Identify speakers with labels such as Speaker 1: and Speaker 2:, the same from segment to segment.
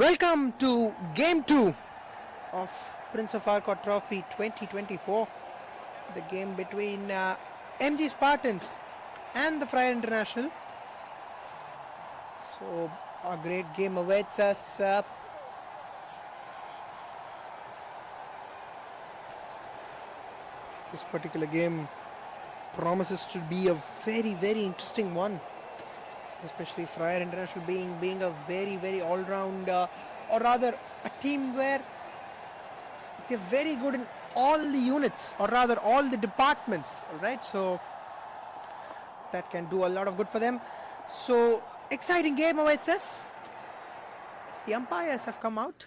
Speaker 1: Welcome to Game 2 of Prince of Arcot Trophy 2024. The game between MG Spartans and the Freyer International. So a great game awaits us. This particular game promises to be a very interesting one, especially Freyer International being a very all-round or rather a team where they're very good in all the units, or rather all the departments. All right, so that can do a lot of good for them. So exciting game awaits us as the umpires have come out.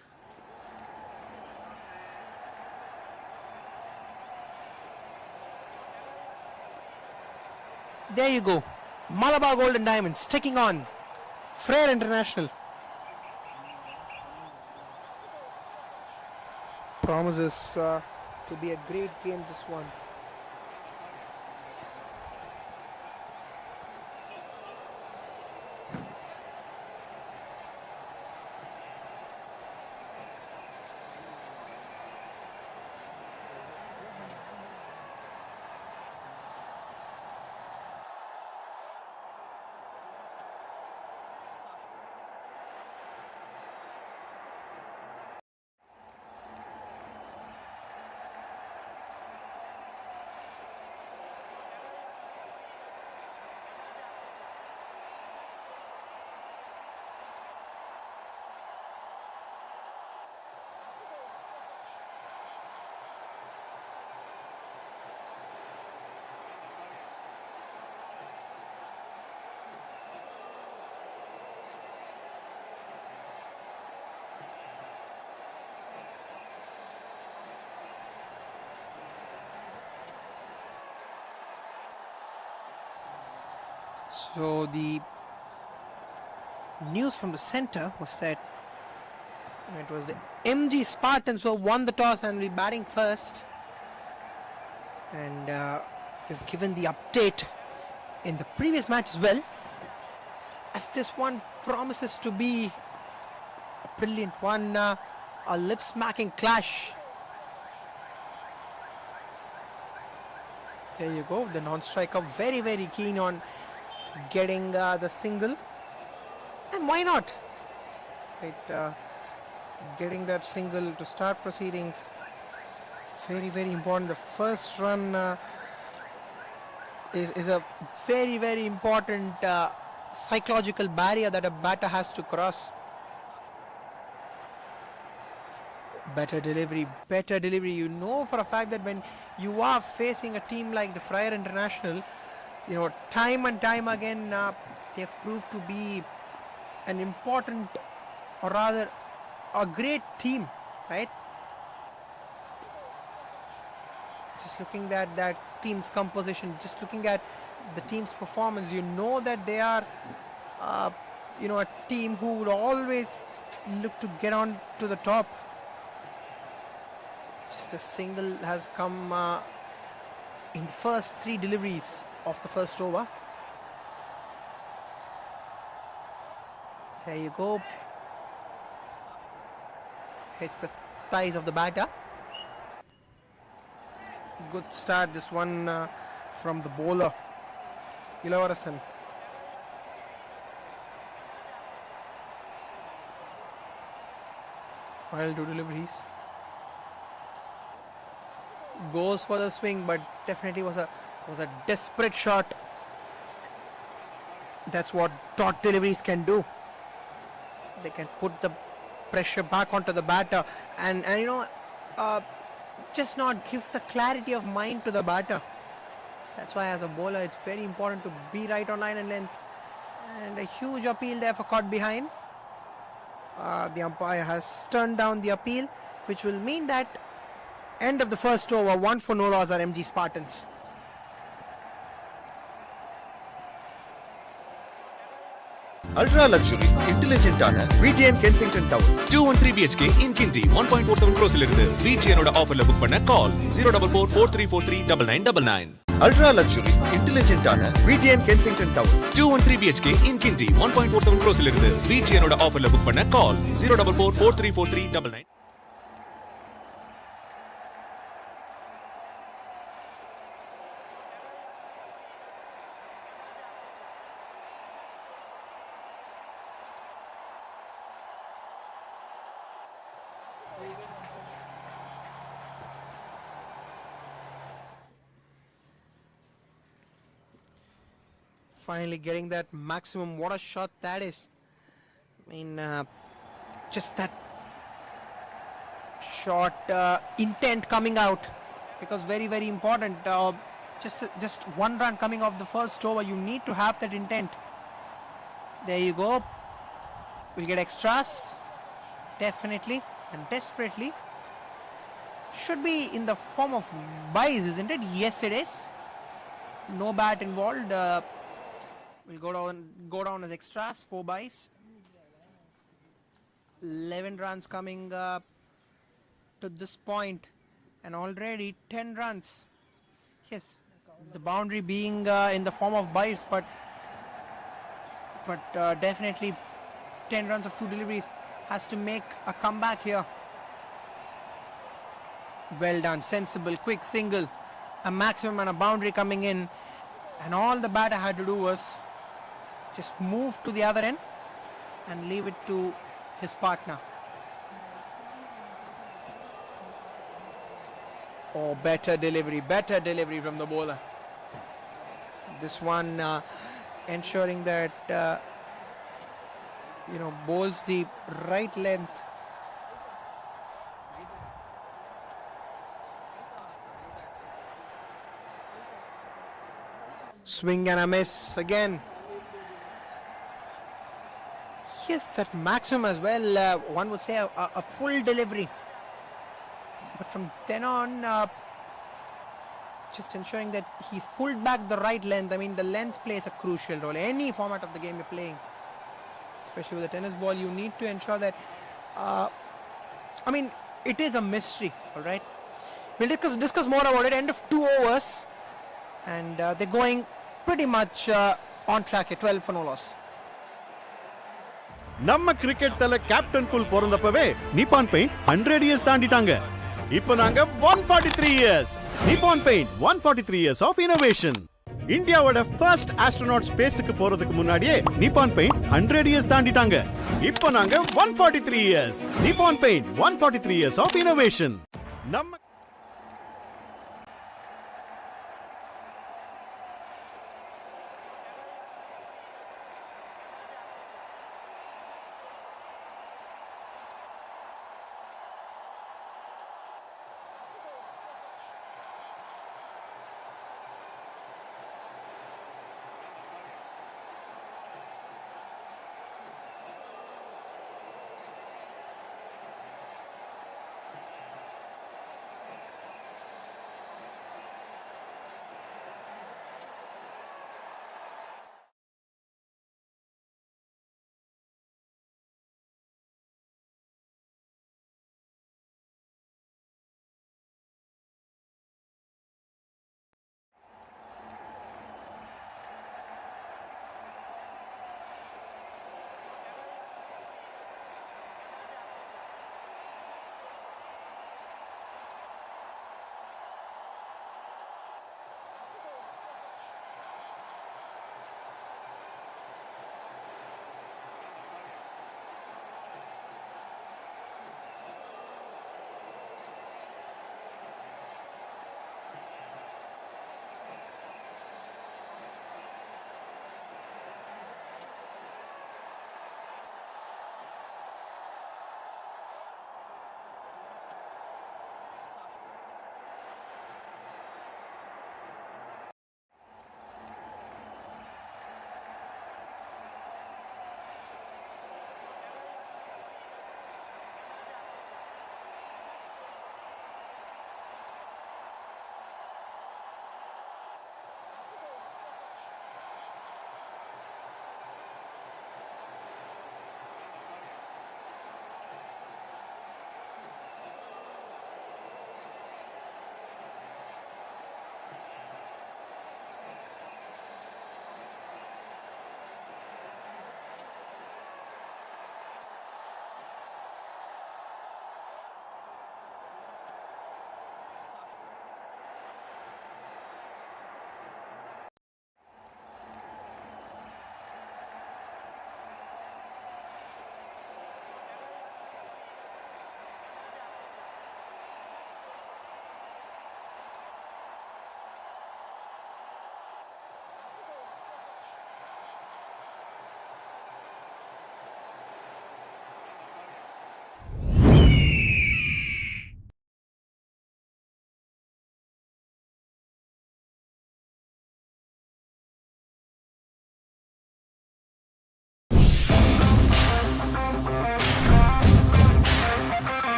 Speaker 1: There you go, Malabar Gold and Diamonds taking on Freyer International. Promises to be a great game, this one. So the news from the center was that it was the MG Spartans who won the toss and will be batting first, and we've given the update in the previous match as well, as this one promises to be a brilliant one, a lip-smacking clash. There you go, the non-striker very keen on getting the single, and why not, right? Getting that single to start proceedings, very important. The first run is a very important psychological barrier that a batter has to cross. Better delivery. You know for a fact that when you are facing a team like the Freyer International, you know, time and time again, they've proved to be an important, or rather a great team, right? Just looking at that team's composition, just looking at the team's performance, you know that they are, a team who would always look to get on to the top. Just a single has come in the first 3 deliveries of the first over. There you go. Hits the thighs of the batter. Good start this one from the bowler, Ilavarasan. Final 2 deliveries. Goes for the swing, but definitely was a desperate shot. That's what dot deliveries can do. They can put the pressure back onto the batter and just not give the clarity of mind to the batter. That's why as a bowler it's very important to be right on line and length. And a huge appeal there for caught behind. The umpire has turned down the appeal, which will mean that end of the first over, 1 for no loss are MG Spartans.
Speaker 2: Ultra luxury, intelligent ana VGN Kensington Towers
Speaker 3: 213 BHK in Kinti 1.47 crores il irundhu VGN oda offer la book panna call 044 4343 9999.
Speaker 2: Ultra luxury, intelligent ஆன VGN Kensington Towers.
Speaker 3: 213 BHK in Kinti 1.47 crores இருந்து VGN ஓட ஆஃபர்ல book பண்ண கால் 044434399.
Speaker 1: Finally getting that maximum. What a shot that is. I mean, just that shot intent coming out, because very very important. Just one run coming off the first over, you need to have that intent. There you go. We'll get extras definitely and desperately. Should be in the form of buys, isn't it? Yes, it is. No bat involved. We'll go down as extras, 4 buys. 11 runs coming to this point, and already 10 runs. Yes, the boundary being in the form of buys, but definitely 10 runs of 2 deliveries has to make a comeback here. Well done, sensible, quick single, a maximum and a boundary coming in, and all the batter had to do was just move to the other end and leave it to his partner. Oh, better delivery from the bowler. This one ensuring that bowls the right length. Swing and a miss again. Yes, that maximum as well. One would say a full delivery. But from then on, just ensuring that he's pulled back the right length. I mean, the length plays a crucial role. Any format of the game you're playing, especially with a tennis ball, you need to ensure that. It is a mystery, all right? We'll discuss more about it. End of 2 overs, and they're going pretty much on track here. 12 for no loss.
Speaker 4: நம்ம cricket Thala captain cool பிறந்தப்பவே Nippon paint 100 years தாண்டிட்டாங்க. இப்போ நாங்க 143 years. Nippon paint 143 years of innovation. இந்தியாவோட first astronaut ஸ்பேஸ்க்கு போறதுக்கு முன்னாடியே நிப்பான் paint 100 years தாண்டிட்டாங்க. இப்போ நாங்க 143 years. Nippon paint 143 years of innovation. நம்ம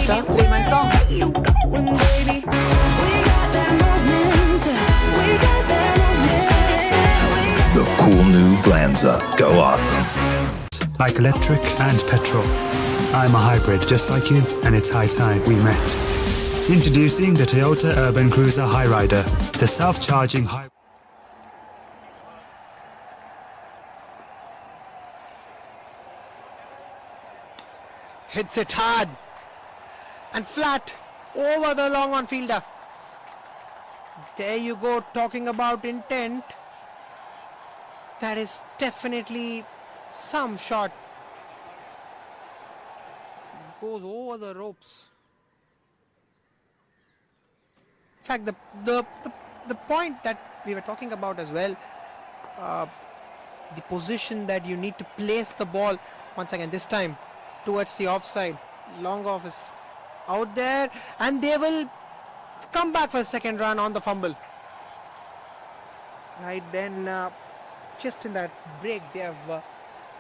Speaker 5: Insta, play my song.
Speaker 6: The cool new Glanza. Go awesome.
Speaker 7: Like electric and petrol. I'm a hybrid just like you, and it's high time we met. Introducing the Toyota Urban Cruiser Highrider, the self-charging hybrid.
Speaker 1: Hits it hard and flat over the long on fielder. There you go, talking about intent. That is definitely some shot. Goes over the ropes. In fact, the point that we were talking about as well, the position that you need to place the ball, once again this time towards the offside. Long off is out there, and they will come back for a second run on the fumble. Right then, just in that break, they have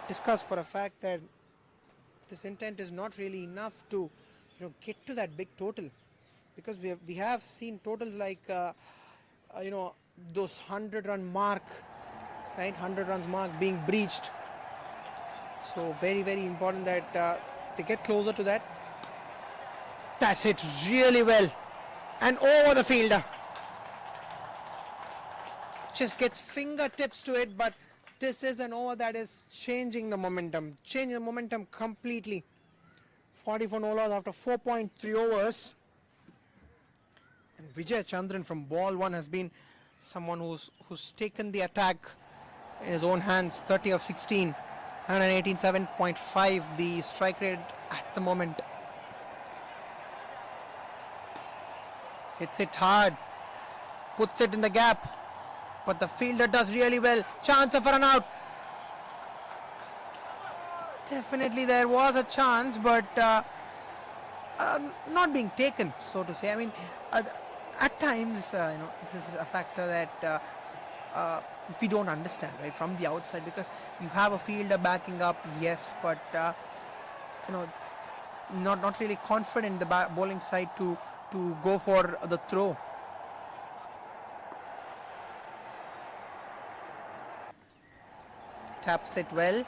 Speaker 1: discussed for a fact that this intent is not really enough to get to that big total, because we have seen totals like those 100-run mark, right? 100 runs mark being breached. So very, very important that they get closer to that. That's hit really well and over the fielder. Just gets fingertips to it, but this is an over that is changing the momentum completely. 44 no loss after 4.3 overs. And Vijay Chandran from ball one has been someone who's taken the attack in his own hands. 30 of 16. 187.5 the strike rate at the moment. Hits it hard, puts it in the gap, but the fielder does really well. Chance of a run out. Definitely there was a chance, but not being taken, so to say. I mean, at times this is a factor that we don't understand, right, from the outside, because you have a fielder backing up, yes, but not really confident in the bowling side to go for the throw. Taps it well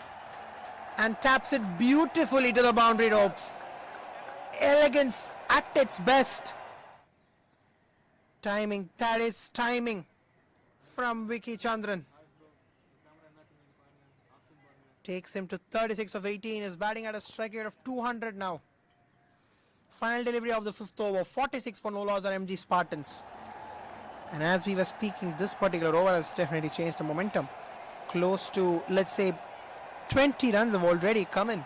Speaker 1: and taps it beautifully to the boundary ropes. Elegance at its best. Timing, that is timing from Vicky Chandran. Takes him to 36 of 18, is batting at a strike rate of 200 now. Final delivery of the fifth over, 46 for no loss are MG Spartans. And as we were speaking, this particular over has definitely changed the momentum. Close to, let's say, 20 runs have already come in.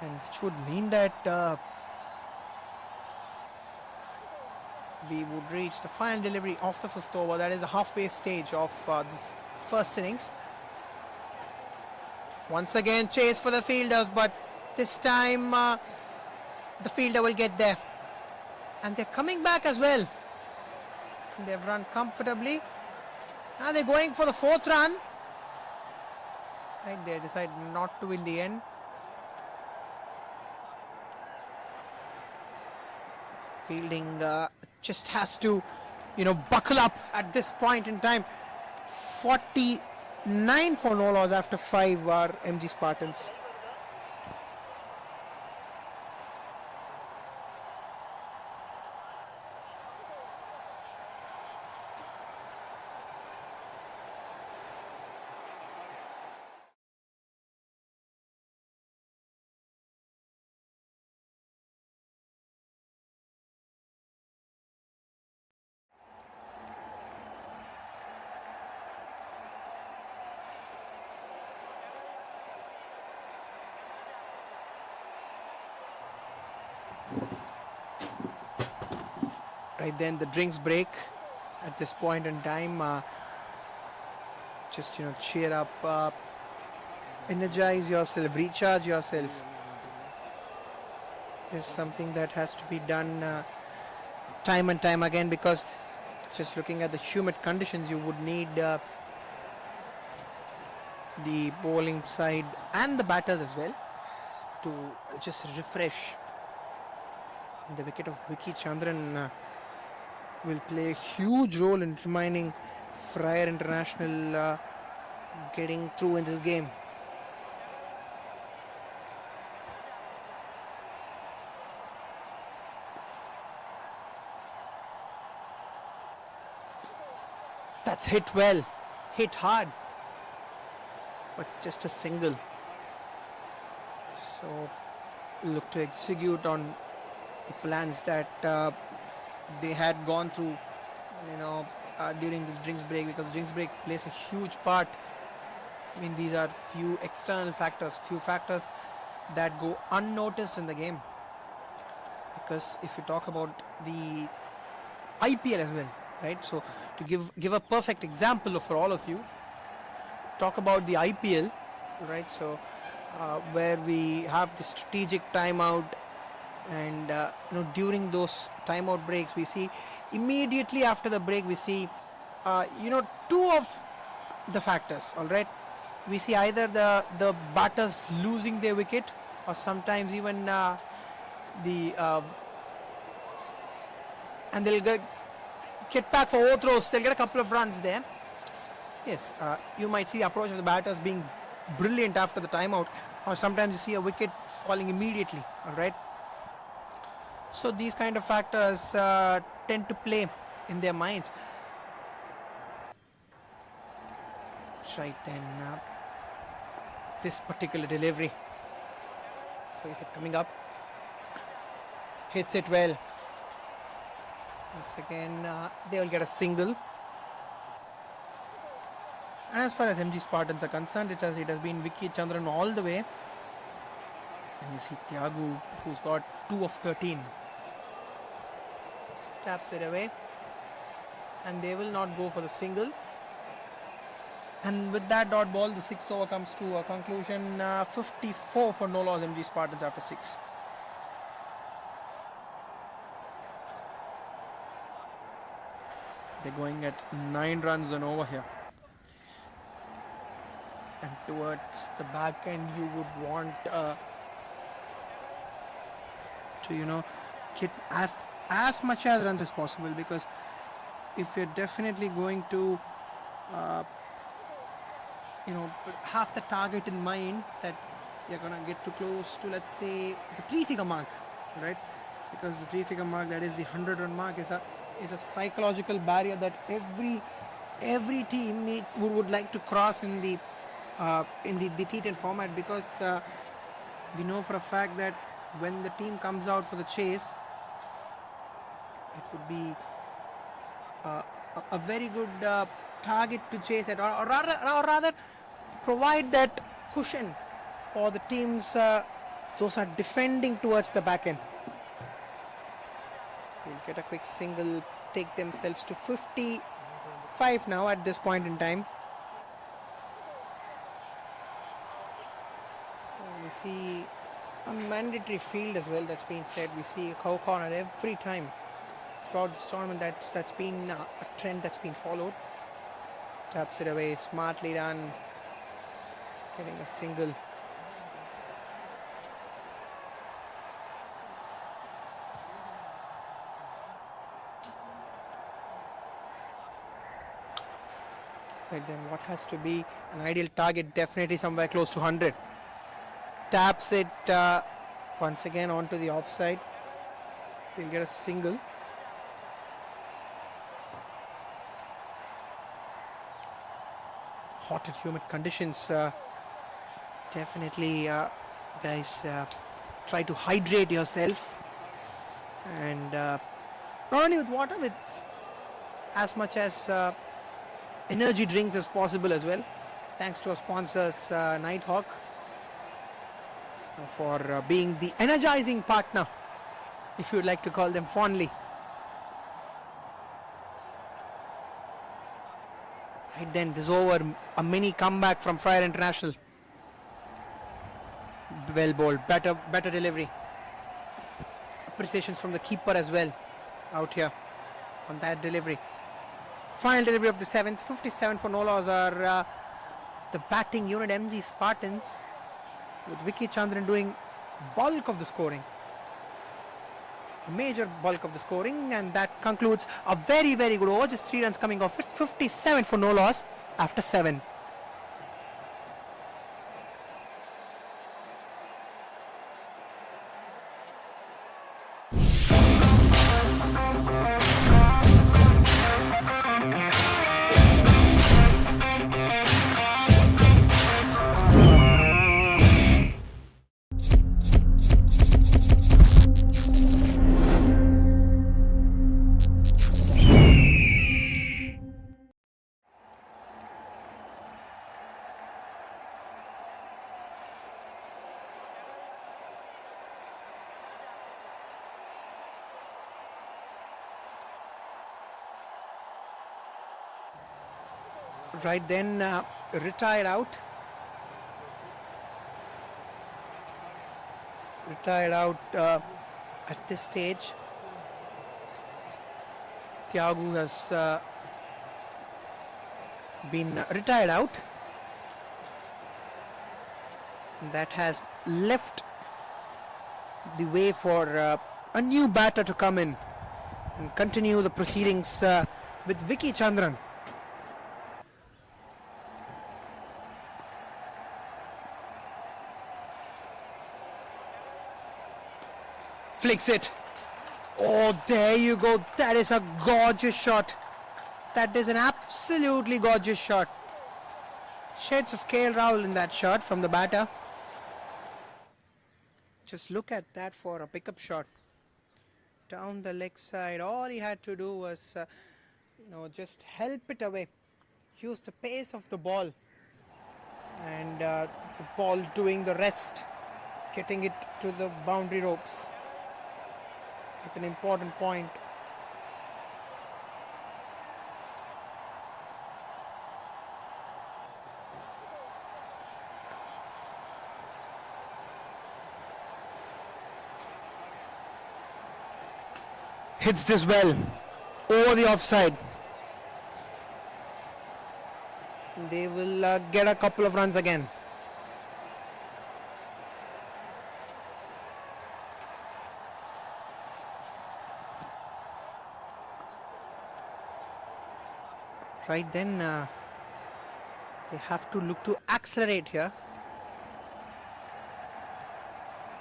Speaker 1: And which would mean that we would reach the final delivery of the fifth over. That is the halfway stage of this first innings. Once again, chase for the fielders, but this time the fielder will get there. And they're coming back as well. And they've run comfortably. Now they're going for the fourth run. Right, they decide not to in the end. Fielding just has to, buckle up at this point in time. 49 for no loss after 5 are MG Spartans. Right then, the drinks break at this point in time. Just cheer up, energize yourself, recharge yourself. Is something that has to be done time and time again, because just looking at the humid conditions, you would need the bowling side and the batters as well to just refresh And the wicket of Vicky Chandran will play a huge role in reminding Freyer International getting through in this game. That's hit well, hit hard, but just a single. So look to execute on the plans that they had gone through, during the drinks break, because drinks break plays a huge part. I mean, these are few external factors, few factors that go unnoticed in the game. Because if you talk about the IPL as well, right? So to give a perfect example for all of you, talk about the IPL, right? So where we have the strategic timeout, and during those timeout breaks, we see immediately after the break, we see two of the factors. All right, we see either the batters losing their wicket, or sometimes even and they'll get back for overthrows. They'll get a couple of runs there. Yes, you might see the approach of the batters being brilliant after the timeout, or sometimes you see a wicket falling immediately. All right. So these kind of factors tend to play in their minds. Right then, this particular delivery, free hit coming up, hits it well. Once again, they will get a single. And as far as MG Spartans are concerned, it has been Vicky Chandran all the way. And you see Thiagu, who's got 2 of 13. Taps it away. And they will not go for the single. And with that dot ball, the 6th over comes to a conclusion. 54 for no loss MG Spartans after 6. They're going at 9 runs an over here. And towards the back end, you would want to get as much as runs as possible, because if you're definitely going to have the target in mind, that you're gonna get too close to, let's say, the 3-figure mark, right? Because the 3-figure mark, that is the 100-run mark, is a psychological barrier that every team would like to cross in the T10 format, because we know for a fact that when the team comes out for the chase, it would be a very good target to chase at, or rather provide that cushion for the teams those are defending towards the back end. They'll get a quick single, take themselves to 55 now at this point in time. We see a mandatory field as well that's been said. We see a cow corner every time throughout this tournament. That's been a trend that's been followed. Taps it away, smartly done, getting a single. Right then, what has to be an ideal target? Definitely somewhere close to 100. Taps it once again onto the offside. They'll get a single. Hot and humid conditions. Definitely, guys, try to hydrate yourself, and not only with water, with as much as energy drinks as possible as well. Thanks to our sponsors, Nighthawk, for being the energizing partner, if you would like to call them fondly. Right then, this over, a mini comeback from Freyer International. Well bowled, better delivery. Appreciations from the keeper as well out here on that delivery. Final delivery of the 7th, 57 for no loss are the batting unit MG Spartans, with Vicky Chandran doing bulk of the scoring. a major bulk of the scoring, and that concludes a very, very good over. Just 3 runs coming off it. 57 for no loss after 7. Right then, retired out. At this stage. Thiagu has been retired out. That has left the way for a new batter to come in and continue the proceedings with Vicky Chandran. Flicks it. Oh, there you go. That is a gorgeous shot. That is an absolutely gorgeous shot. Shades of KL Rahul in that shot from the batter. Just look at that for a pickup shot. Down the leg side. All he had to do was, just help it away. Use the pace of the ball. And the ball doing the rest. Getting it to the boundary ropes. At an important point. Hits this well over the offside. They will get a couple of runs again. Right then, they have to look to accelerate here.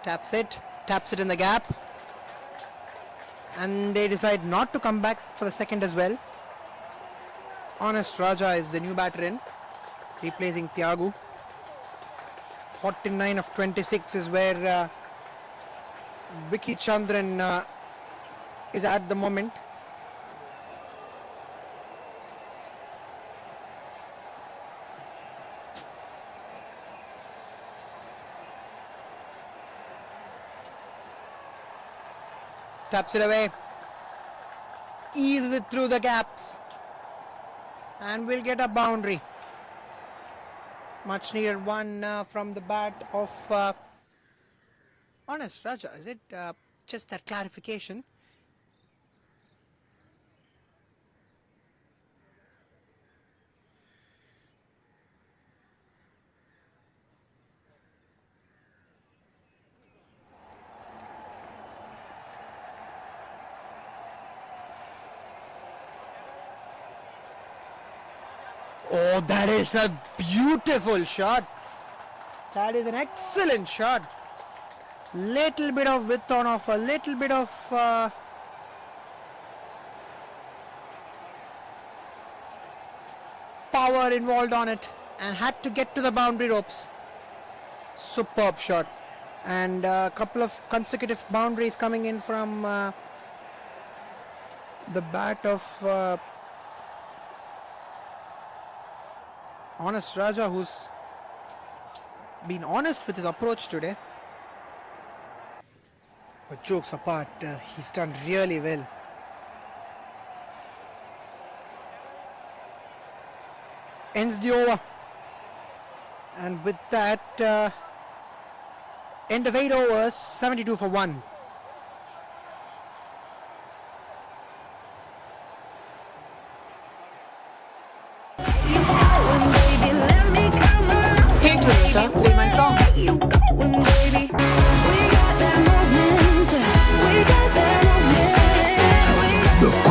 Speaker 1: Taps it in the gap. And they decide not to come back for the second as well. Honest Raja is the new batter in, replacing Thiagu. 49 of 26 is where Vicky Chandran is at the moment. Taps it away, eases it through the gaps, and we'll get a boundary. Much needed one from the bat of Honest Raja. Is it just that clarification? Oh, that is a beautiful shot. That is an excellent shot. Little bit of width on offer, little bit of power involved on it, and had to get to the boundary ropes. Superb shot. And a couple of consecutive boundaries coming in from the bat of Honest Raja, who's been honest with his approach today. But jokes apart, he's done really well. Ends the over. And with that, end of 8 overs, 72 for 1.
Speaker 5: Hey Toyota, play my song.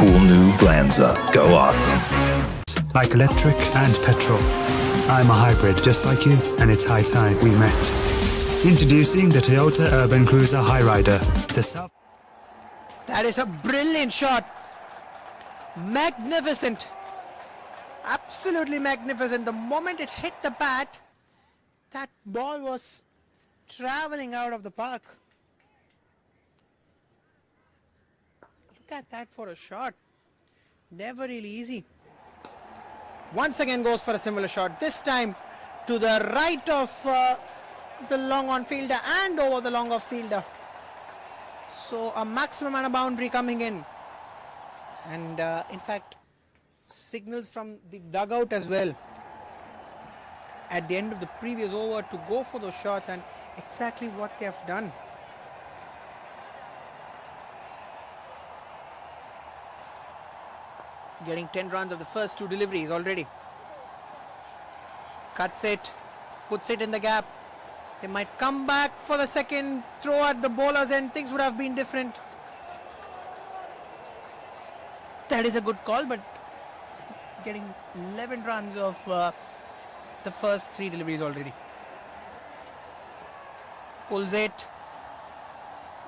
Speaker 6: cool new Glanza. Go awesome.
Speaker 7: Like electric and petrol. I'm a hybrid just like you, and it's high time we met. Introducing the Toyota Urban Cruiser Highrider. The South.
Speaker 1: That is a brilliant shot. Magnificent. Absolutely magnificent. The moment it hit the bat, that ball was traveling out of the park. Look at that for a shot. Never really easy. Once again goes for a similar shot. This time to the right of the long on fielder and over the long off fielder. So a maximum and a boundary coming in. And in fact, signals from the dugout as well at the end of the previous over to go for those shots, and exactly what they have done. Getting 10 runs of the first two deliveries already. Cuts it, puts it in the gap. They might come back for the second throw at the bowler's end. Things would have been different. That is a good call, but getting 11 runs of the first three deliveries already. Pulls it.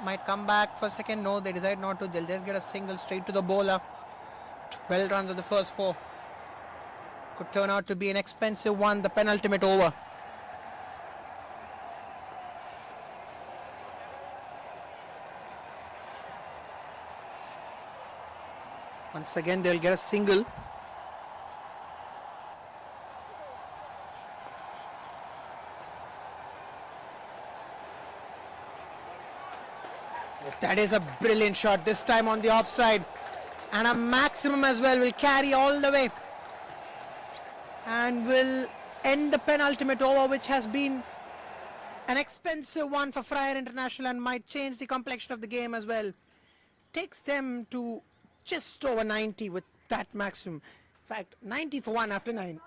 Speaker 1: Might come back for a second. No, they decide not to. They'll just get a single straight to the bowler. 12 runs of the first four. Could turn out to be an expensive one, the penultimate over. Once again, they'll get a single. That is a brilliant shot, this time on the offside. And a maximum as well, will carry all the way. And will end the penultimate over, which has been an expensive one for Freyer International and might change the complexion of the game as well. Takes them to just over 90 with that maximum. In fact, 90 for 1 after 9.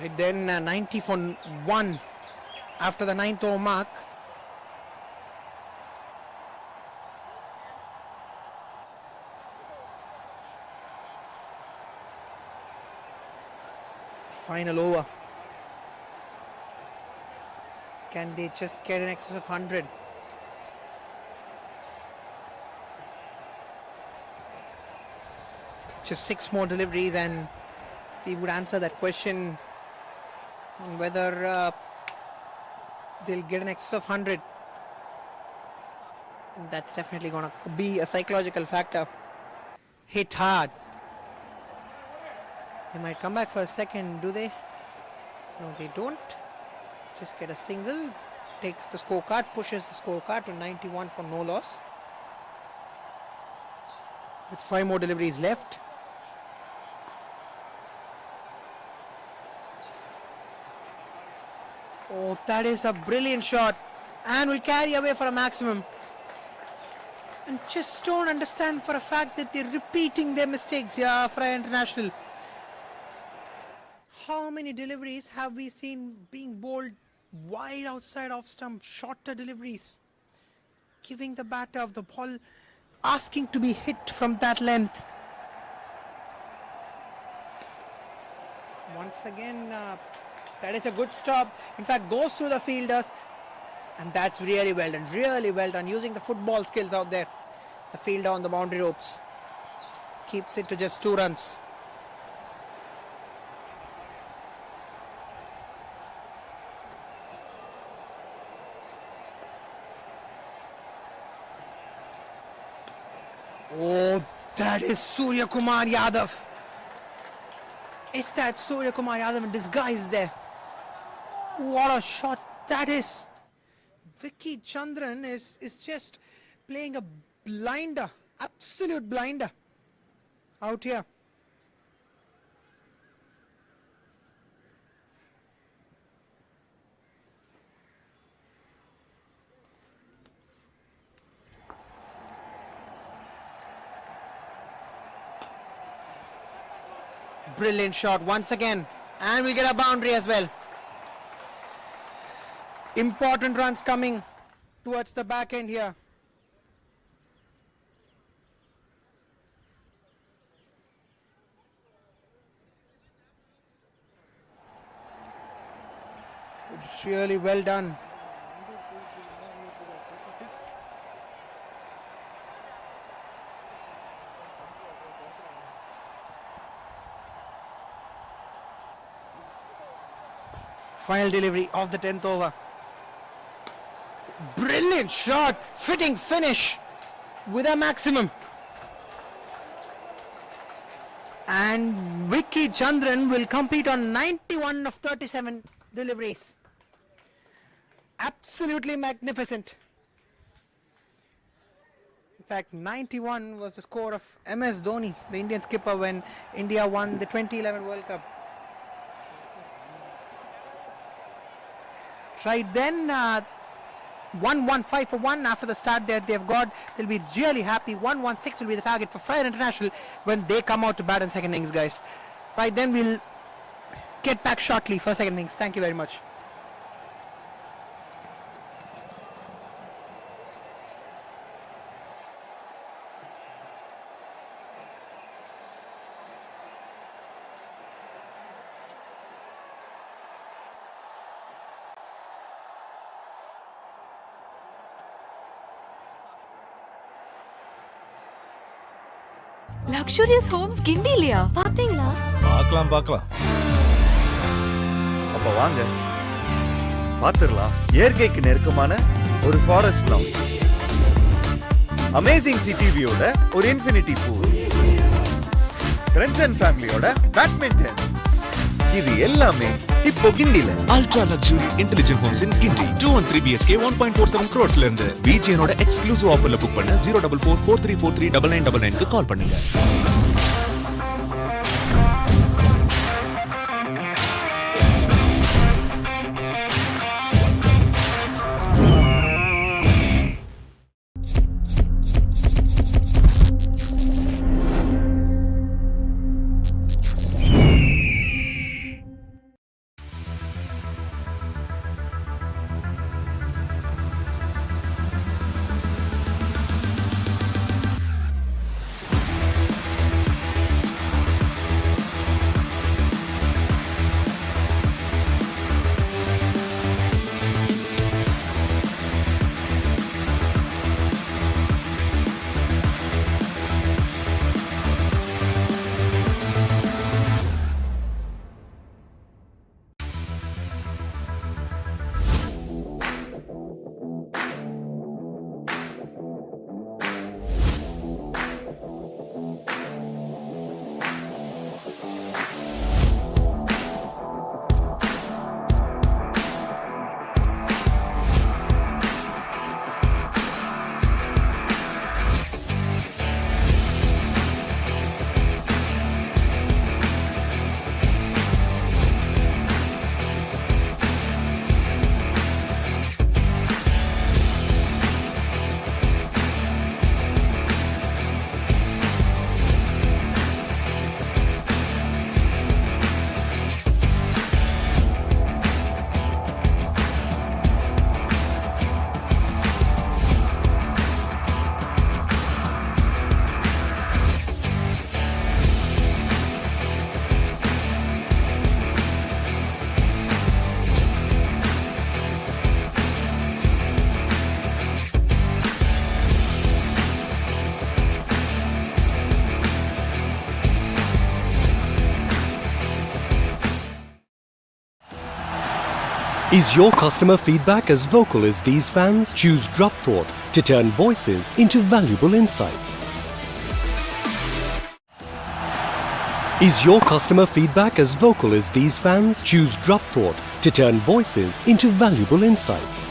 Speaker 1: Right then, 90 for 1 after the 9th over mark. The final over. Can they just get in excess of 100? Just 6 more deliveries and we would answer that question whether they'll get an excess of 100. That's definitely going to be a psychological factor. Hit hard. They might come back for a second, do they? No, they don't. Just get a single. Takes the scorecard, pushes the scorecard to 91 for no loss. With 5 more deliveries left. Oh, that is a brilliant shot and will carry away for a maximum. And just don't understand for a fact that they're repeating their mistakes here, Freyer International. How many deliveries have we seen being bowled wide outside off stump, shorter deliveries, giving the batter of the ball, asking to be hit from that length. Once again, that is a good stop. In fact, goes through the fielders. And that's really well done. Using the football skills out there. The fielder on the boundary ropes. Keeps it to just 2 runs. Oh, that is Surya Kumar Yadav. Is that Surya Kumar Yadav in disguise there? What a shot that is. Vicky Chandran is just playing a blinder, absolute blinder out here. Brilliant shot once again. And we'll get a boundary as well. Important runs coming towards the back end here. It's really well done. Final delivery of the 10th over. Brilliant shot, fitting finish with a maximum. And Vicky Chandran will compete on 91 of 37 deliveries. Absolutely magnificent. In fact, 91 was the score of MS Dhoni, the Indian skipper, when India won the 2011 World Cup. Right then, 1-1-5 for 1 after the start there they've got. They'll be really happy. 1-1-6 will be the target for Freyer International when they come out to bat in second innings, guys. Right then, we'll get back shortly for second innings. Thank you very much.
Speaker 5: Luxurious homes கிண்டிலையா பாத்தீங்களா?
Speaker 2: பார்க்கலாம். அப்ப வாங்க பாத்துறலாம். இயற்கைக்கு நெருக்கமான ஒரு forest lounge, amazing city வியூட ஒரு infinity pool, friends and ஃபேமிலியோட badminton, இது எல்லாமே இப்போ கிண்டில.
Speaker 3: Ultra luxury intelligent homes in Gindi 213 BHK 1.47 crores ல இருந்து VGN ஓட எக்ஸ்க்ளூசிவ் ஆஃபர்ல புக் பண்ண 04443439999 க்கு கால் பண்ணுங்க.
Speaker 8: Is your customer feedback as vocal as these fans? Choose Drop Thought to turn voices into valuable insights. Is your customer feedback as vocal as these fans? Choose Drop Thought to turn voices into valuable insights.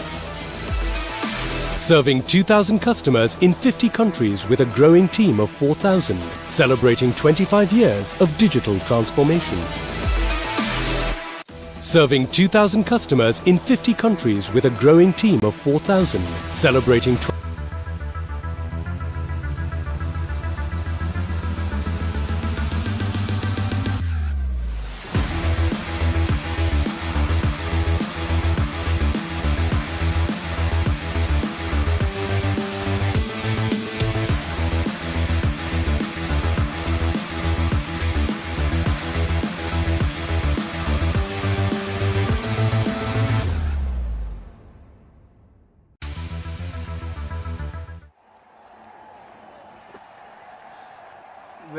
Speaker 8: Serving 2,000 customers in 50 countries with a growing team of 4,000, celebrating 25 years of digital transformation. Serving 2,000 customers in 50 countries with a growing team of 4,000, celebrating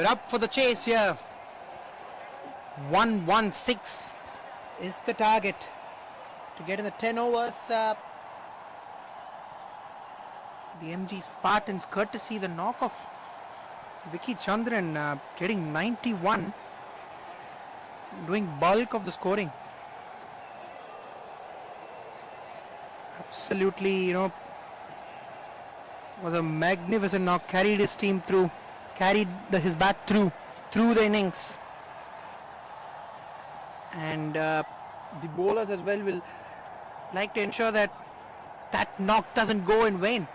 Speaker 1: We're up for the chase here. 116 is the target to get in the 10 overs. The MG Spartans, courtesy the knock of Vicky Chandran, getting 91, doing bulk of the scoring. Absolutely, was a magnificent knock. Carried his team through, carried his bat through the innings. And the bowlers as well will like to ensure that knock doesn't go in vain.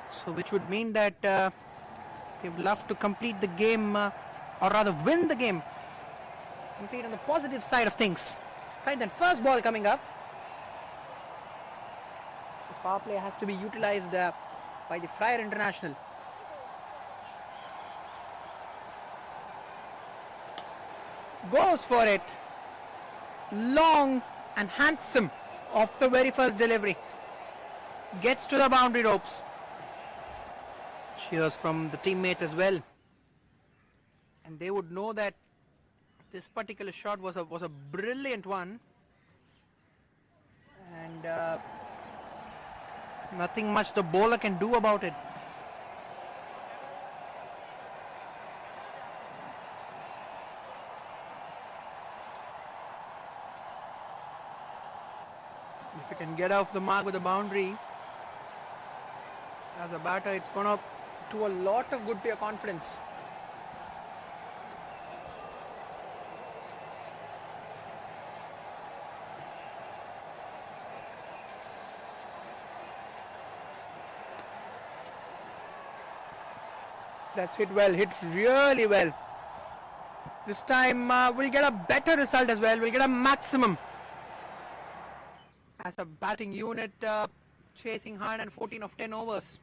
Speaker 1: So which would mean that they would love to complete the game, or rather win the game. Complete on the positive side of things. Right then, first ball coming up. The power play has to be utilized by the Freyer International. Goes for it. Long and handsome off the very first delivery. Gets to the boundary ropes. Cheers from the teammates as well. And they would know that this particular shot was a brilliant one. And nothing much the bowler can do about it. If you can get off the mark with the boundary, as a batter, it's going to do a lot of good to your confidence. That's hit well, hit really well. This time we'll get a better result as well. We'll get a maximum. As a batting unit, chasing 114 of 10 overs.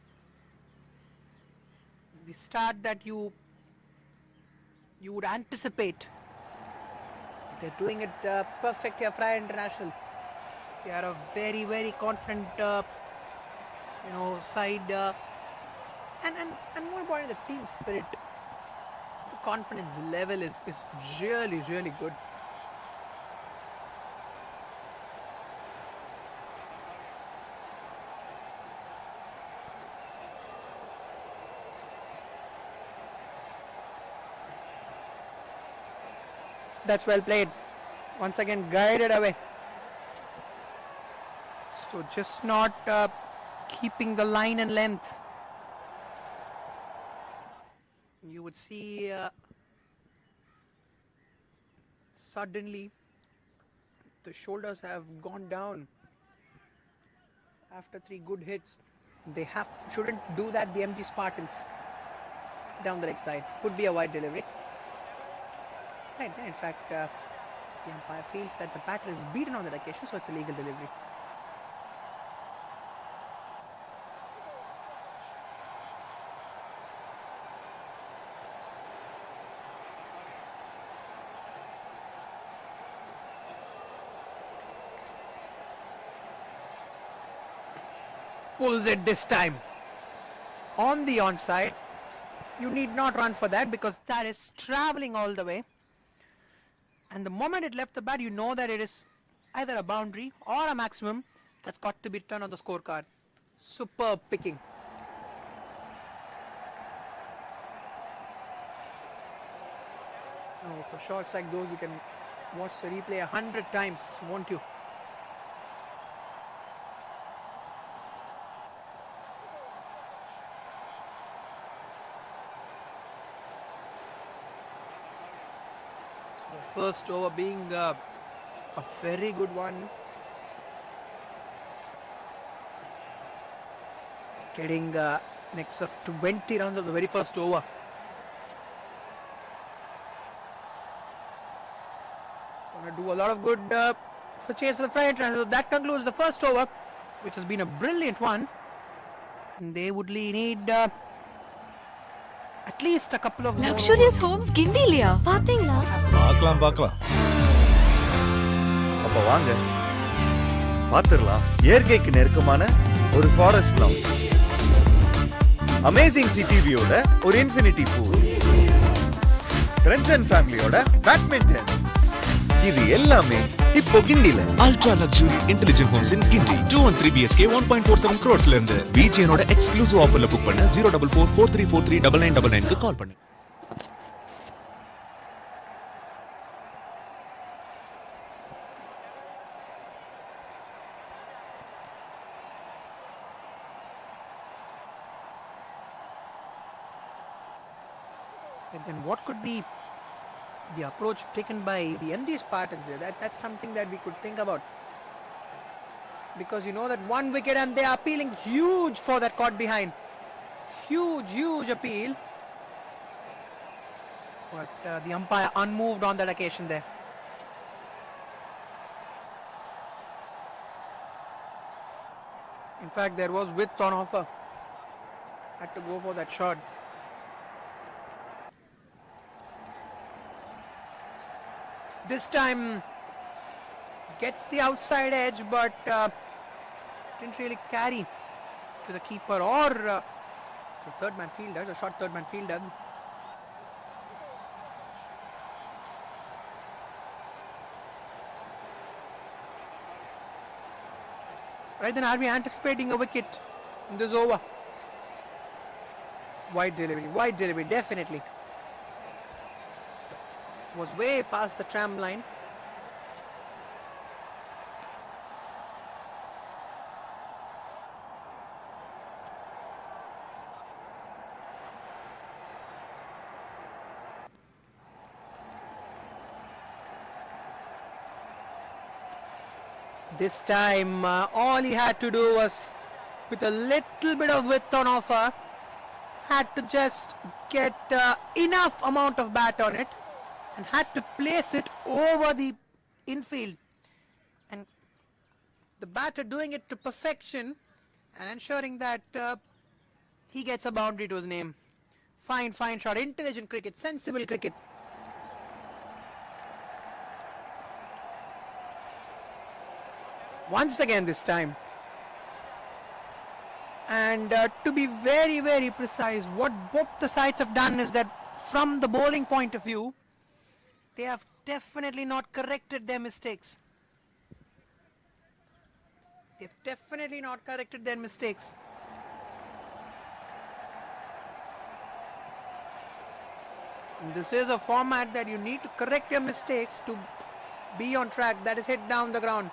Speaker 1: The start that you would anticipate. They're doing it perfect here, Freyer International. They are a very, very confident, side, and more important, the team spirit. The confidence level is really, really good. That's well played. Once again guided away. So just not keeping the line and length. You would see suddenly the shoulders have gone down after 3 good hits. They shouldn't do that, the MG Spartans. Down the leg side. Could be a wide delivery. Right then, in fact, the umpire feels that the batter is beaten on that occasion, so it's a legal delivery. Pulls it this time. On the onside. You need not run for that because that is traveling all the way. And the moment it left the bat, you know that it is either a boundary or a maximum that's got to be turned on the scorecard. Superb picking. Oh, for shots like those, you can watch the replay 100 times, won't you? First over being a very good one. Getting an excess of 20 runs of the very first over. It's going to do a lot of good for chase for the Freyer International. That concludes the first over, which has been a brilliant one. And they would need at least a couple of
Speaker 5: luxurious homes கிண்டிலியா பாத்தீங்களா
Speaker 2: பார்க்கலாம் அப்ப வாங்க பாத்துறலாம் இயற்கைக்கு நெருக்கமான ஒரு forest lounge amazing city வியூல ஒரு infinity pool friends and ஃபேமிலியோட பேட்மிண்டன் இது எல்லாமே இப்போ கிண்டில.
Speaker 3: Ultra luxury intelligent homes in Gindi. 2 and 3 BHK 1.47 crores ல இருந்து VGNோட exclusive offerல book பண்ண 04443439999 க்கு கால் பண்ணு.
Speaker 1: And then what could be the approach taken by the MG Spartans here? That's something that we could think about. Because you know that one wicket and they are appealing huge for that caught behind. Huge appeal. But the umpire unmoved on that occasion there. In fact, there was width on offer. Had to go for that shot. This time gets the outside edge, but didn't really carry to the keeper or the third man fielder, the short third man fielder. Right then, are we anticipating a wicket in this over? Wide delivery, definitely. Was way past the tram line. This time all he had to do was, with a little bit of width on offer, had to just get enough amount of bat on it and had to place it over the infield, and the batter doing it to perfection and ensuring that he gets a boundary to his name. Fine shot, intelligent cricket, sensible cricket. Once again this time. And to be very precise, what both the sides have done is that from the bowling point of view, they have definitely not corrected their mistakes. They've definitely not corrected their mistakes. This is a format that you need to correct your mistakes to be on track. That is hit down the ground.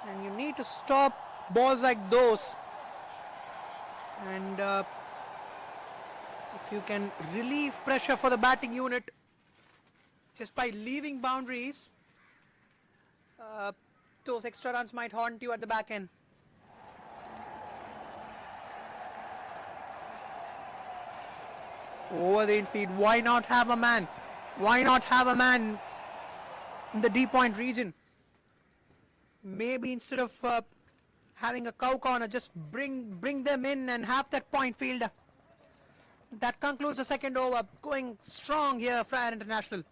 Speaker 1: And you need to stop balls like those. And if you can relieve pressure for the batting unit just by leaving boundaries, those extra runs might haunt you at the back end. Over the infield, why not have a man? Why not have a man in the deep point region? Maybe instead of having a cow corner, just bring them in and have that point fielder. That concludes the second over. Going strong here, Freyer International.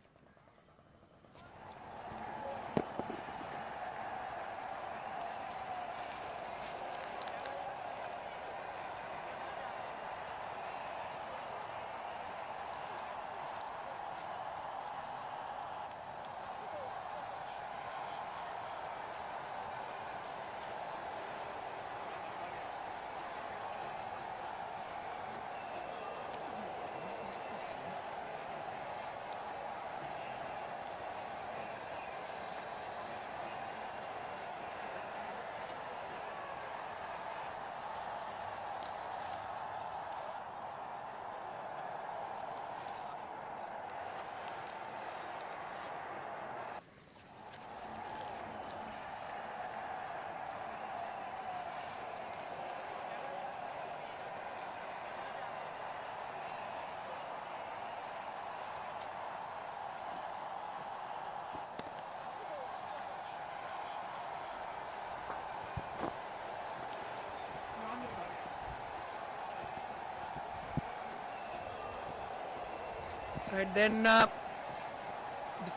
Speaker 1: Right then, the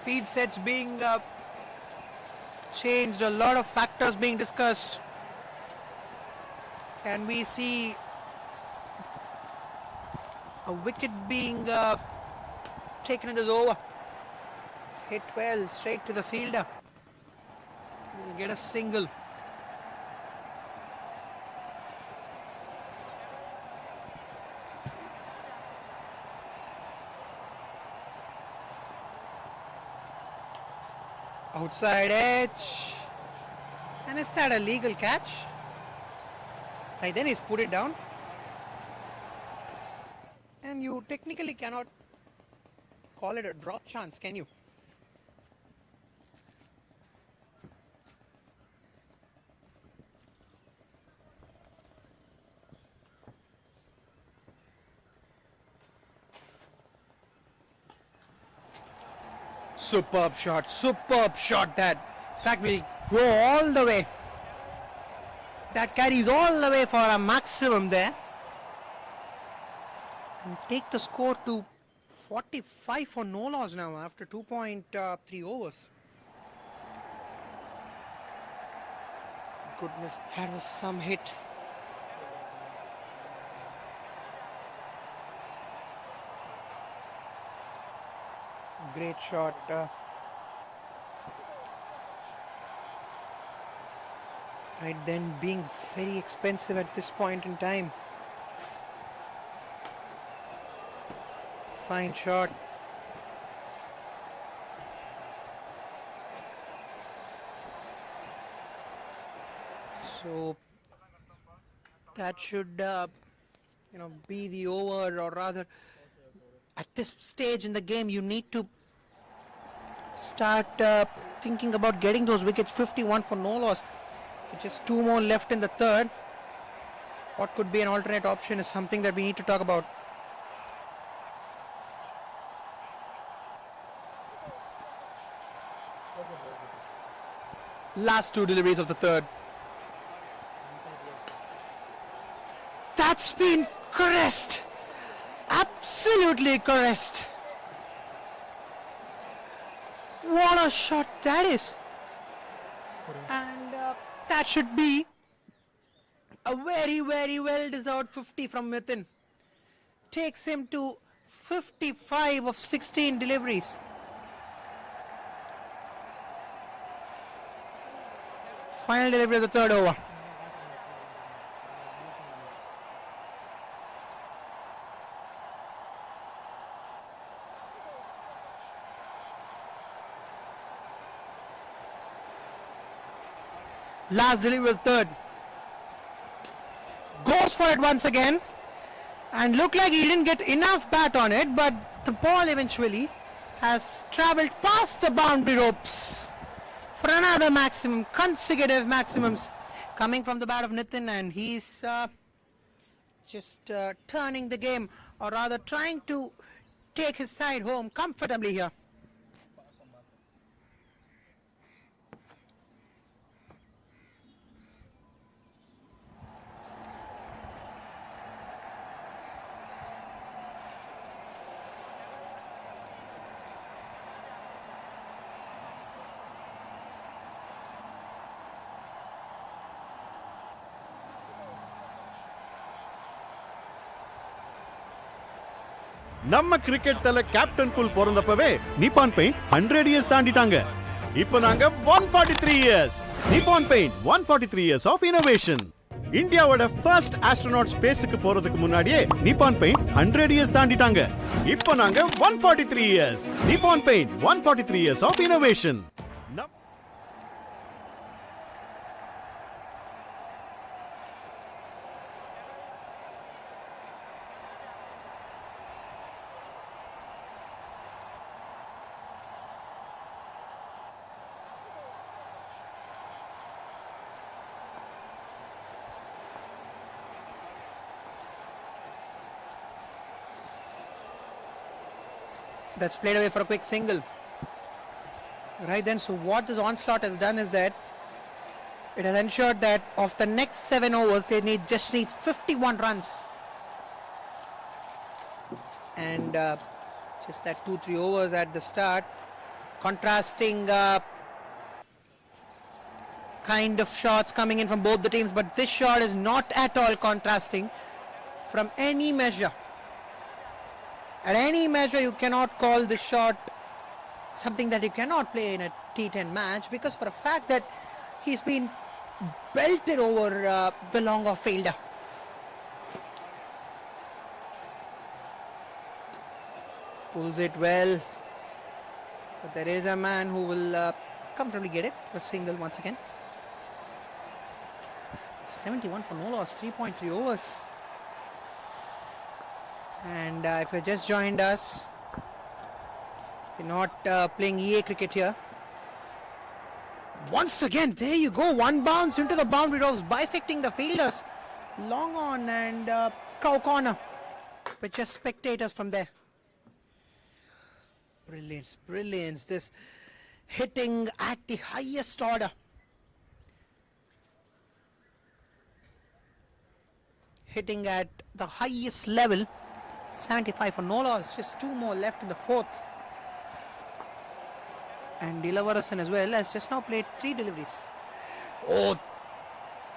Speaker 1: field sets being changed, a lot of factors being discussed. Can we see a wicket being taken in this over. Hit well, straight to the fielder. He'll get a single. Outside edge. And is that a legal catch? Right, then he's put it down. And you technically cannot call it a drop chance, can you? Superb shot that. In fact, will go all the way. That carries all the way for a maximum there. And take the score to 45 for no loss now after 2.3 overs. Goodness, that was some hit. Great shot. Right then, being very expensive at this point in time. Fine shot. So that should, be the over, or rather, at this stage in the game, you need to start thinking about getting those wickets. 51 for no loss. With just 2 more left in the third, what could be an alternate option is something that we need to talk about. Last 2 deliveries of the third. That's been caressed. Absolutely caressed. What a shot that is. And that should be a very, very well deserved 50 from Mithun. Takes him to 55 of 16 deliveries. Final delivery of the third over. Last delivery of third. Goes for it once again. And looked like he didn't get enough bat on it, but the ball eventually has travelled past the boundary ropes for another maximum, consecutive maximums coming from the bat of Nitin, and he's just turning the game, or rather trying to take his side home comfortably here.
Speaker 4: நம்ம cricket Thala captain cool பிறந்தப்பவே Nippon paint 100 years தாண்டிட்டாங்க. இப்போ நாங்க 143 years. Nippon paint 143 years of innovation. இந்தியாவோட first astronaut ஸ்பேஸ்க்கு போறதுக்கு முன்னாடியே நிப்பான் paint 100 years தாண்டிட்டாங்க. இப்போ நாங்க 143 years. Nippon paint 143 years of innovation.
Speaker 1: That's played away for a quick single. Right then, so what this onslaught has done is that it has ensured that of the next 7 overs, they just needs 51 runs. And just that 2-3 overs at the start, contrasting kind of shots coming in from both the teams, but this shot is not at all contrasting from any measure. At any measure, you cannot call this shot something that you cannot play in a T10 match, because for a fact that he's been belted over the long off fielder. Pulls it well, but there is a man who will comfortably get it for a single once again. 71 for no loss, 3.3 overs. And if you just joined us, if you're not playing EA cricket here, once again, there you go, one bounce into the boundary ropes, bisecting the fielders. Long on and cow corner, with just spectators from there. Brilliance, brilliance, this hitting at the highest order. Hitting at the highest level. 75 for no loss, just 2 more left in the 4th. And Dilavarasan as well has just now played 3 deliveries. Oh,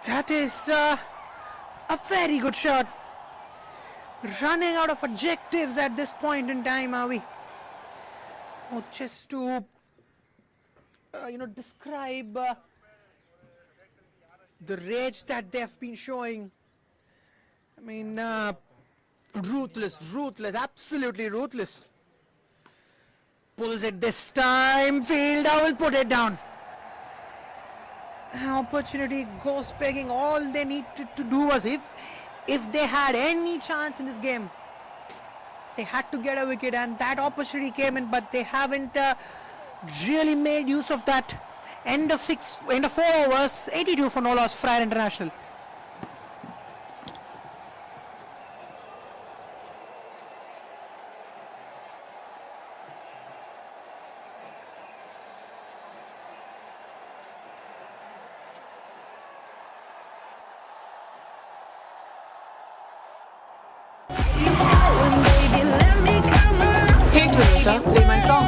Speaker 1: that is a very good shot. Running out of adjectives at this point in time, are we? Oh, just to describe the rage that they have been showing. I mean, ruthless, absolutely ruthless. Pulls it this time, fielder will put it down. Opportunity goes begging. All they needed to do was, if they had any chance in this game, they had to get a wicket, and that opportunity came in, but they haven't really made use of that. End of 4 overs, 82 for no loss, Freyer International.
Speaker 5: Hey Toyota, play my song.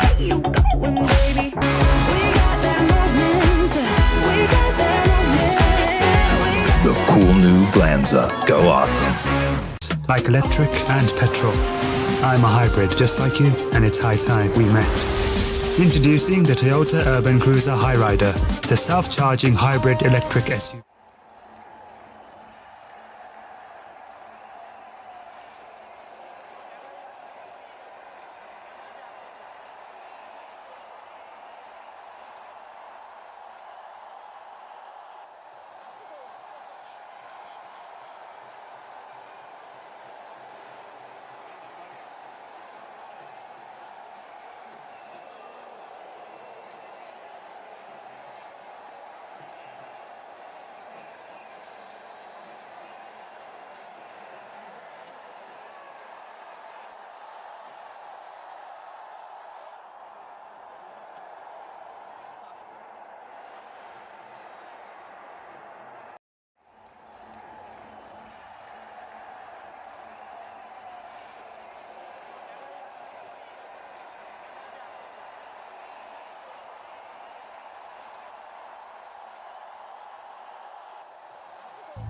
Speaker 6: The cool new Glanza. Go awesome.
Speaker 7: Like electric and petrol. I'm a hybrid just like you, and it's high time we met. Introducing the Toyota Urban Cruiser Hyrider, the self-charging hybrid electric SUV.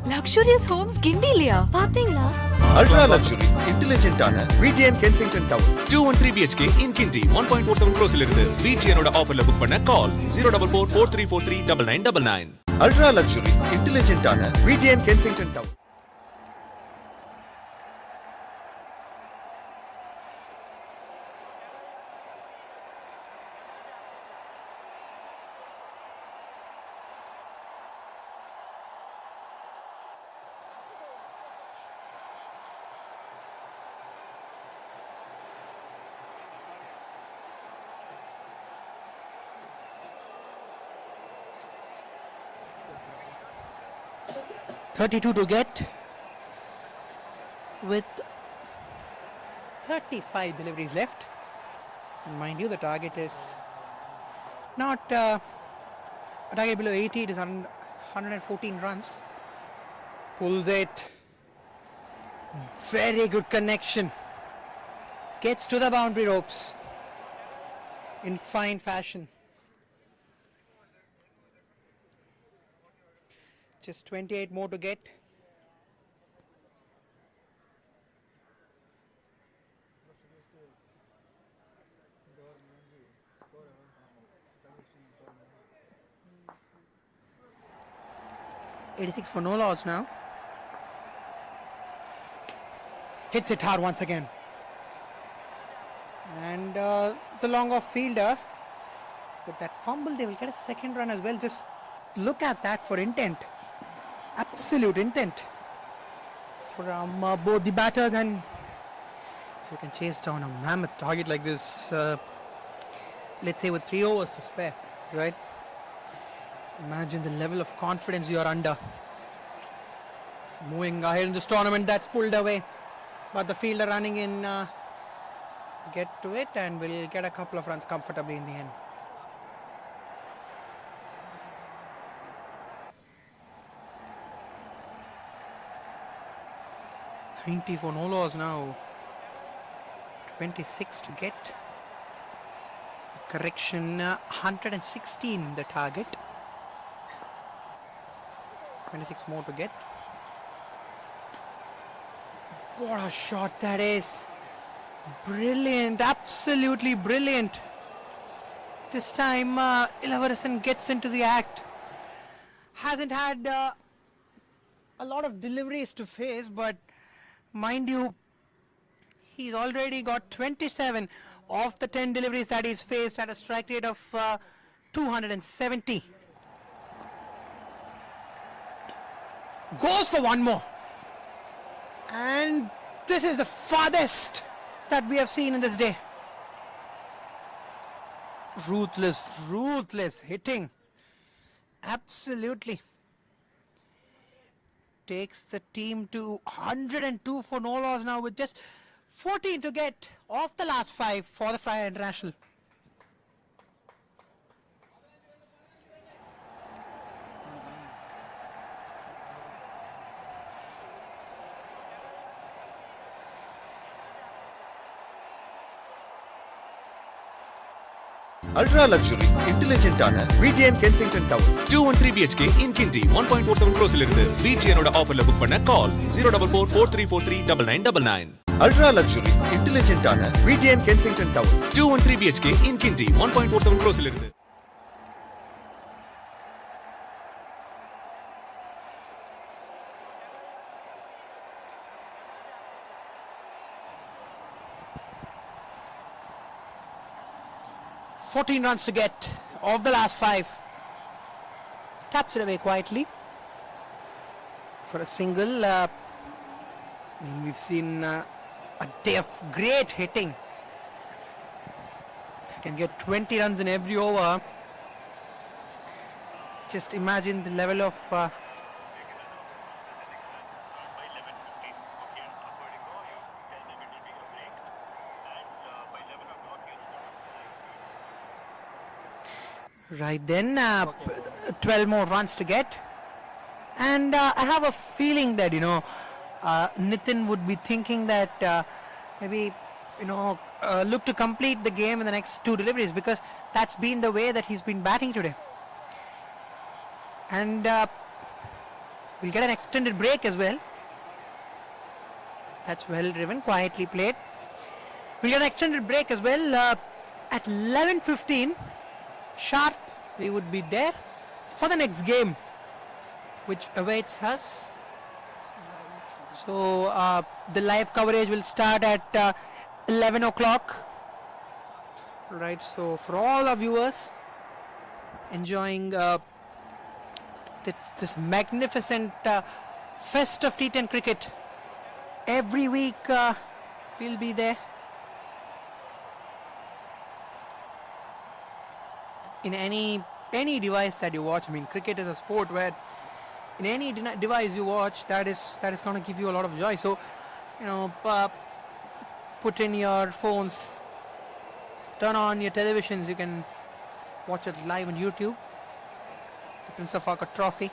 Speaker 5: Luxurious homes Gindi liya. Pathingla.
Speaker 2: Ultra luxury, intelligent ஆன VGN Kensington Towers.
Speaker 3: 213 BHK in Kinti 1.47 crores இருந்து VGN ஓட ஆஃபர்ல book பண்ண கால் 04443439999.
Speaker 2: Ultra luxury, intelligent ஆன VGN Kensington Towers.
Speaker 1: .32 to get, with 35 deliveries left, and mind you, the target is not a target below 80. It is 114 runs. Pulls it, very good connection, gets to the boundary ropes in fine fashion. Just 28 more to get. 86 for no loss now. Hits it hard once again. And the long off fielder, with that fumble, they will get a second run as well. Just look at that for intent. Absolute intent from both the batters. And if you can chase down a mammoth target like this, let's say with 3 overs to spare, right? Imagine the level of confidence you are under. Moving ahead in this tournament, that's pulled away. But the fielder running in, get to it and will get a couple of runs comfortably in the end. $90 for no loss now. 26 to get. Correction, 116 the target. 26 more to get. What a shot that is. Brilliant, absolutely brilliant. This time Ilavarsan gets into the act. Hasn't had a lot of deliveries to face, but mind you, he's already got 27 of the 10 deliveries that he's faced at a strike rate of 270. Goes for one more. And this is the farthest that we have seen in this day. Ruthless hitting. Absolutely. Takes the team to 102 for no loss now, with just 14 to get off the last 5 for the Freyer International.
Speaker 2: Ultra luxury, intelligent ஆன VGN Kensington Towers.
Speaker 3: 213 BHK in Kinti 1.47 crores இருந்து VGN ஓட ஆஃபர்ல book பண்ண கால் 04443439999.
Speaker 2: Ultra luxury, intelligent ஆன VGN Kensington Towers.
Speaker 3: 213 BHK in Kinti 1.47 crores இருந்து.
Speaker 1: $14 runs to get of the last 5. Taps it away quietly for a single. We've seen a day of great hitting. If you can get 20 runs in every over, just imagine the level of right then, 12 more runs to get. And I have a feeling that, Nitin would be thinking that maybe, look to complete the game in the next 2 deliveries, because that's been the way that he's been batting today. And we'll get an extended break as well. That's well driven, quietly played. We'll get an extended break as well at 11:15. Sharp, we would be there for the next game, which awaits us. So the live coverage will start at 11 o'clock. Right, so for all our viewers enjoying this magnificent fest of T10 cricket, every week we'll be there. In any device that you watch. I mean, cricket is a sport where in any device you watch, that is going to give you a lot of joy. So, put in your phones, turn on your televisions, you can watch it live on YouTube. The Prince of Arcot trophy.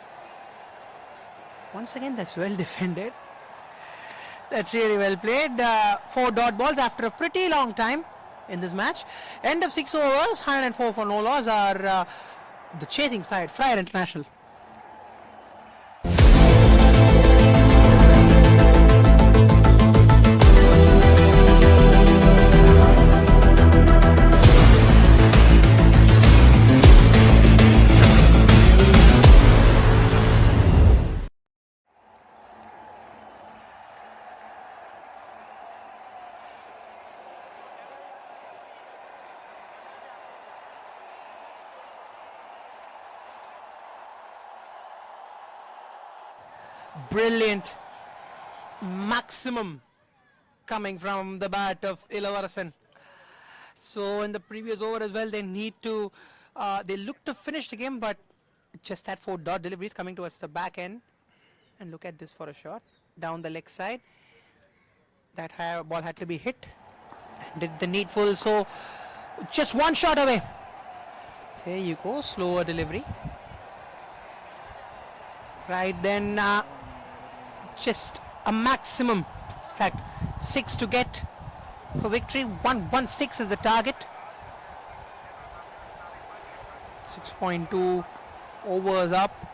Speaker 1: Once again, that's well defended. That's really well played. 4 dot balls after a pretty long time in this match. End of 6 overs, 104 for no loss are the chasing side, Freyer International. Brilliant. Maximum coming from the bat of Ilavarasan. So in the previous over as well, they look to finish the game, but just that 4-dot deliveries coming towards the back end. And look at this for a shot down the leg side. That ball had to be hit and did the needful. So just one shot away. There you go, slower delivery. Right then, just a maximum. In fact, 6 to get for victory. 116 is the target. 6.2 overs up.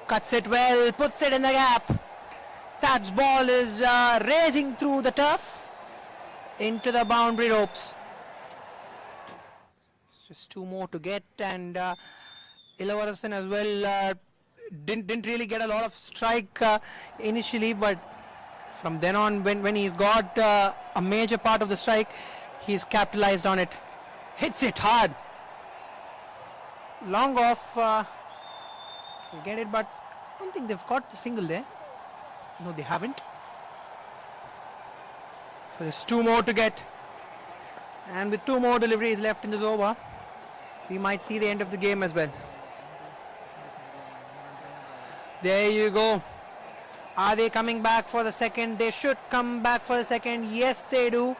Speaker 1: Cuts it well, puts it in the gap. That ball is racing through the turf into the boundary ropes. Just 2 more to get, and Ilavarasan as well didn't really get a lot of strike initially, but from then on, when he's got a major part of the strike, he's capitalized on it. Hits it hard. Long off. Will get it, but I don't think they've got the single there. No, they haven't. So there's 2 more to get. And with 2 more deliveries left in this over, we might see the end of the game as well. There you go. Are they coming back for the second? They should come back for the second. Yes, they do.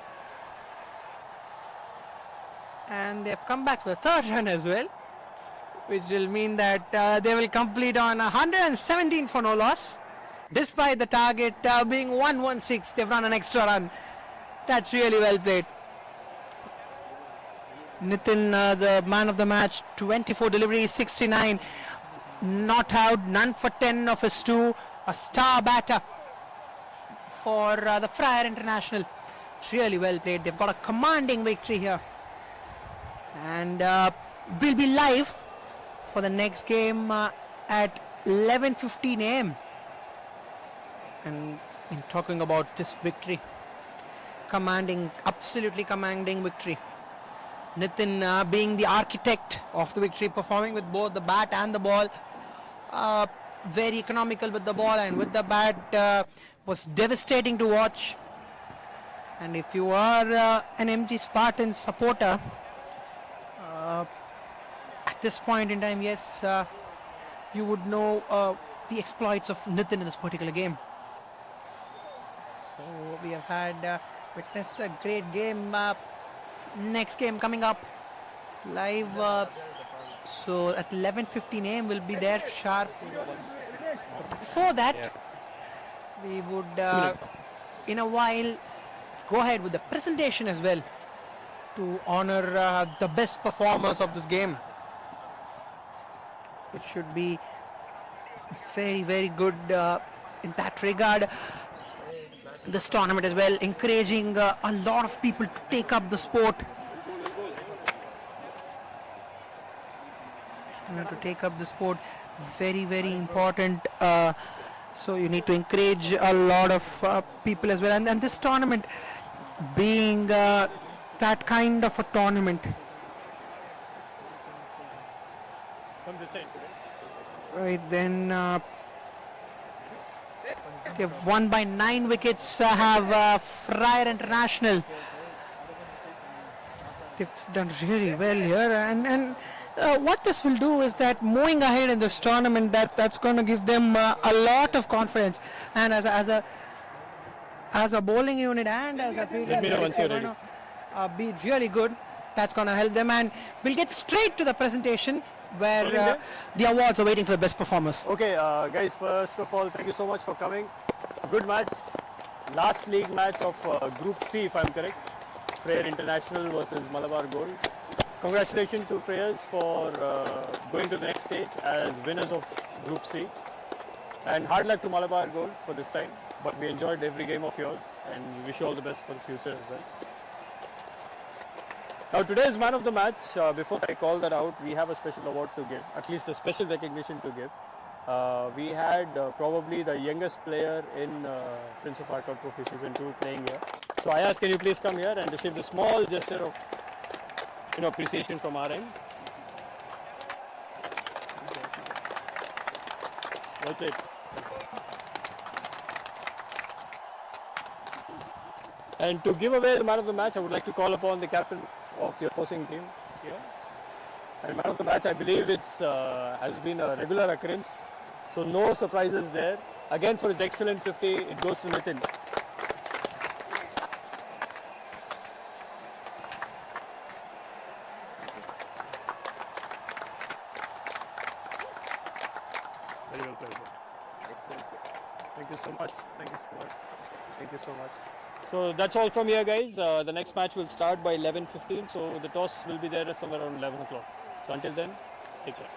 Speaker 1: And they've come back for the third run as well, which will mean that they will complete on 117 for no loss. Despite the target being 116, they've run an extra run. That's really well played. Nitin, the man of the match, 24 deliveries, 69. Not out, none for 10 of his 2. A star batter for the Freyer International. It's really well played. They've got a commanding victory here. And we'll be live for the next game at 11:15 a.m. And in talking about this victory, absolutely commanding victory. Nitin being the architect of the victory, performing with both the bat and the ball. Very economical with the ball, and with the bat was devastating to watch. And if you are an MG Spartans supporter, at this point in time, yes, you would know the exploits of Nitin in this particular game. So we have witnessed a great game. Next game coming up live. So at 11:15 a.m. we'll be there sharp. But before that, we would in a while go ahead with the presentation as well to honor the best performers of this game. It should be very, very good in that regard. This tournament as well, encouraging a lot of people to take up the sport. Very, very important. So you need to encourage a lot of people as well. And this tournament being that kind of a tournament. Right then, they've won by 9 wickets. Have Freyer International. They've done really well here, and what this will do is that moving ahead in this tournament, that's going to give them a lot of confidence. And as a bowling unit and as a fielding unit, they're going to be really good. That's going to help them, and we'll get straight to the presentation where the awards are waiting for the best performers.
Speaker 9: Okay, guys, first of all, thank you so much for coming. Good match. Last league match of Group C, if I'm correct. Freyer International versus Malabar Gold. Congratulations to Freyers for going to the next stage as winners of Group C. And hard luck to Malabar Gold for this time. But we enjoyed every game of yours, and we wish you all the best for the future as well. Now today's man of the match, before I call that out, we have a special award to give, at least a special recognition to give. We had probably the youngest player in Prince of Arcot Trophy Season 2 playing here. So I ask, can you please come here and receive the small gesture of appreciation from our end. Well played. And to give away the man of the match, I would like to call upon the captain of the opposing team here. And man of the match, I believe it's has been a regular occurrence, so no surprises there. Again, for his excellent 50, it goes to Nitin. Very well played. Excellent. Thank you so much. Thank you so much. Thank you so much. So that's all from here, guys. The next match will start by 11:15. So the toss will be there somewhere around 11 o'clock. So until then, take care.